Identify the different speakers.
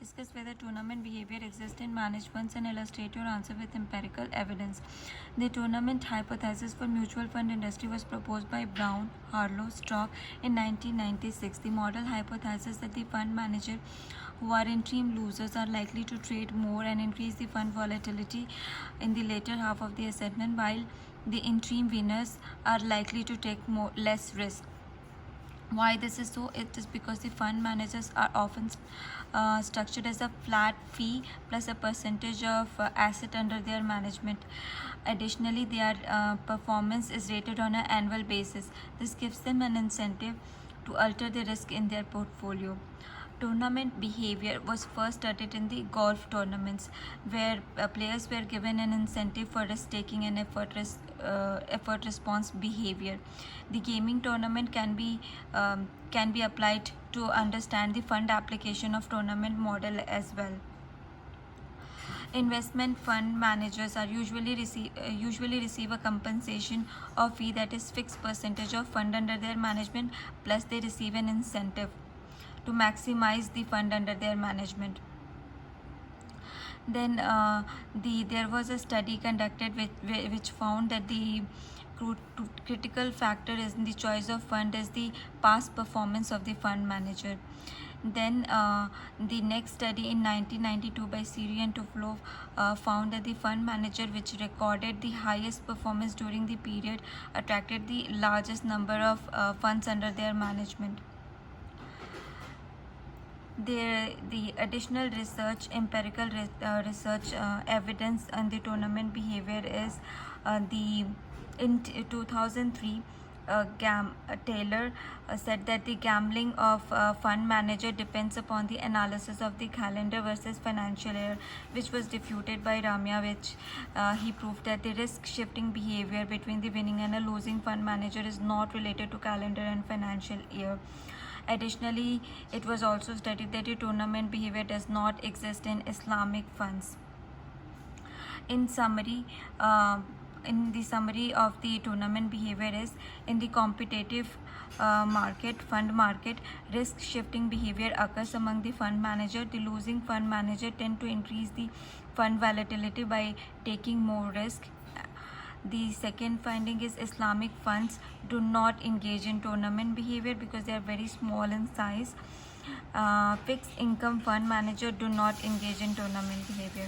Speaker 1: Discuss whether tournament behavior exists in managed funds and illustrate your answer with empirical evidence. The tournament hypothesis for mutual fund industry was proposed by Brown, Harlow, Stock in 1996. The model hypothesizes that the fund manager who are interim losers are likely to trade more and increase the fund volatility in the later half of the assessment, while the interim winners are likely to take less risk. Why this is so? It is because the fund managers are often structured as a flat fee plus a percentage of asset under their management. Additionally, their performance is rated on an annual basis. This gives them an incentive to alter the risk in their portfolio. Tournament behavior was first studied in the golf tournaments, where players were given an incentive for risk taking and effort response behavior. The gaming tournament can be applied to understand the fund application of tournament model as well. Investment fund managers are usually receive a compensation or fee that is fixed percentage of fund under their management, plus they receive an incentive to maximize the fund under their management. Then there was a study conducted which found that the critical factor in the choice of fund is the past performance of the fund manager. Then the next study in 1992 by Siri and Tuflo found that the fund manager which recorded the highest performance during the period attracted the largest number of funds under their management. The additional research, empirical research evidence on the tournament behavior is in 2003. Taylor said that the gambling of fund manager depends upon the analysis of the calendar versus financial year, which was refuted by Ramya, which he proved that the risk shifting behavior between the winning and a losing fund manager is not related to calendar and financial year. Additionally, it was also studied that the tournament behavior does not exist in Islamic funds. In summary, the summary of the tournament behavior is, in the competitive fund market, risk shifting behavior occurs among the fund manager. The losing fund manager tend to increase the fund volatility by taking more risk. The second finding is Islamic funds do not engage in tournament behavior because they are very small in size. Fixed income fund manager do not engage in tournament behavior.